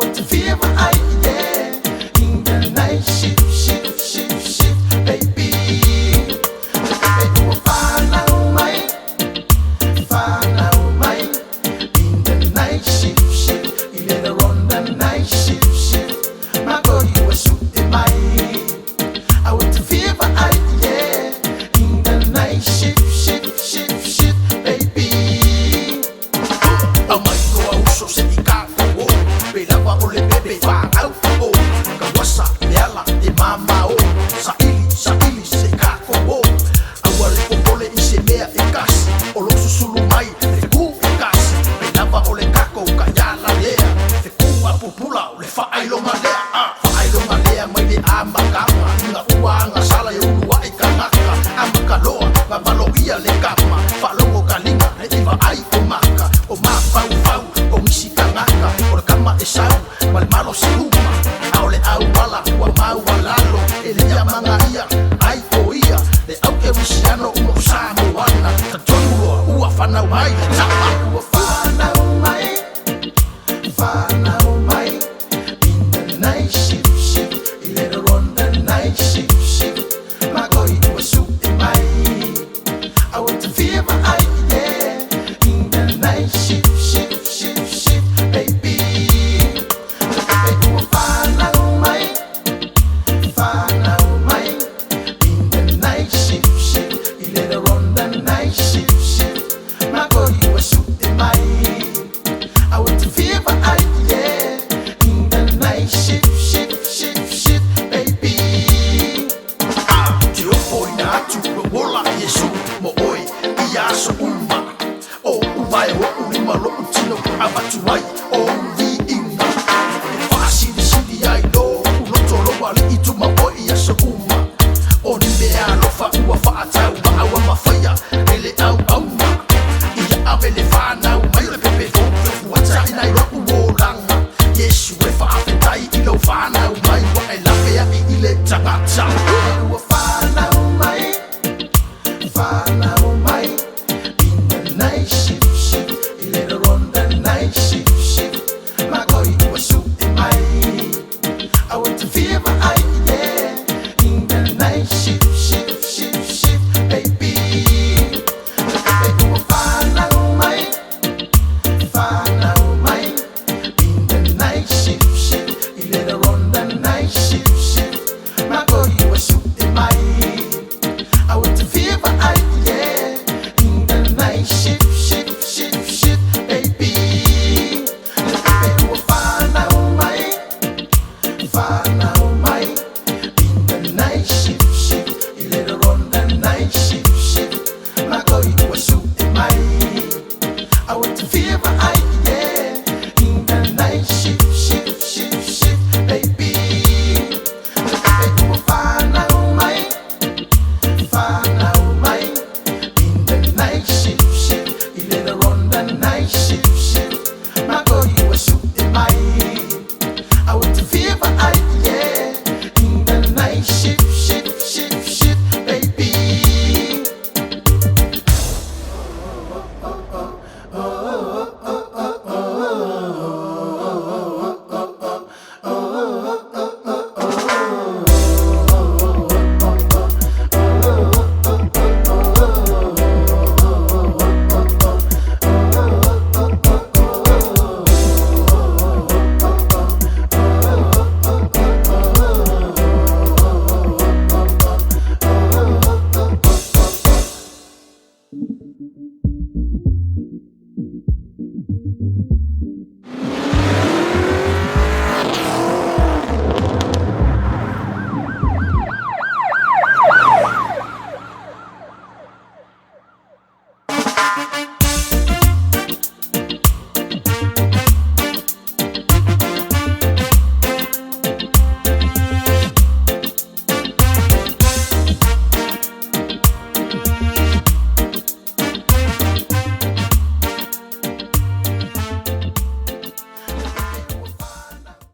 want to feel my eye, yeah. In the night shift, shift, shift, shift, baby. Baby, you fana umay, fana umay. In the night shift, shift, you let her on the night shift, shift. My girl, you a shoot in my. I want to feel my eye, yeah. In the night shift, shift, shift, shift, baby. Oh my God, so se ika oh, pelava o le bebe va au oh, kawasa leala e mama oh, sa ili se ka oh, awale o pole I se mea e kasi, o lo susulu mai e ku e kasi, pelava o le kako ka yala lea, te ku a pupula o le fa ai longa lea, fa ai longa lea mai le ama kama, nga ua anga sala e ulua e kanaka, ama kaloa, nga malo ia le kama, fa longo kalinga e iwa ai o maka, o ma fau fau, o misi kangaka, o le kama e sau, ma le malo se uma, a o le au wala, ua mau walalo, e le ia manga ia, ai o ia, le au ke wisiano umo samo wana, ta tonua, ua whanau mai, tapa, ua whanau mai, whanau mai, in the night shift, shift, I let her on the night shift, shift, my girl, you a shoot in my, I want to feel my eye, yeah, in the night shift, shift, shift, shift, baby. Baby, you a whanau mai, whanau mai, in the night shift, shift, I let her on the night shift, shift, my girl, you a shoot in my, I want to feel my eye, yeah, in the night shift, shift, shift, shift, baby. Te opo I na atu lo wola Yesu mo oi I aso uma o uwai o ulima lo utino abatu ai o vi inga fasi di sidi ai lo uloto lo wali itu ma oi aso uma o ni mea lo fa ua fa atau ma awa mafaya ele au auma ia avele whanau mai le pepe fo ata ina I roku o langa Yesu e fa apetai I lo whanau mai wa e lafea I le tangata ua whanau mai, whanau mai, in the night shift, shift, I let her on the night shift, shift, my girl, you a shoot in my, I want to feel my eye, yeah, in the night shift, shift, shift, shift, baby. Baby, you a whanau mai, whanau mai, in the night shift, shift, I let her on the night shift, shift, my girl, you a shoot in my, I want to feel my eye, yeah, in the night shift, shift, shift, shift, baby. Baby, you a whanau mai, whanau mai, in the night shift, shift, I let her on the night shift, shift, my girl, you a shoot in my, I want to feel my eye, yeah, in the night shift, shift, shift, shift, baby. Baby, you a whanau mai, whanau mai, in the night shift, shift, I let her on the night shift, shift, my girl, you a shoot in my, I want to feel my eye, yeah, in the night shift, shift, shift, shift, baby.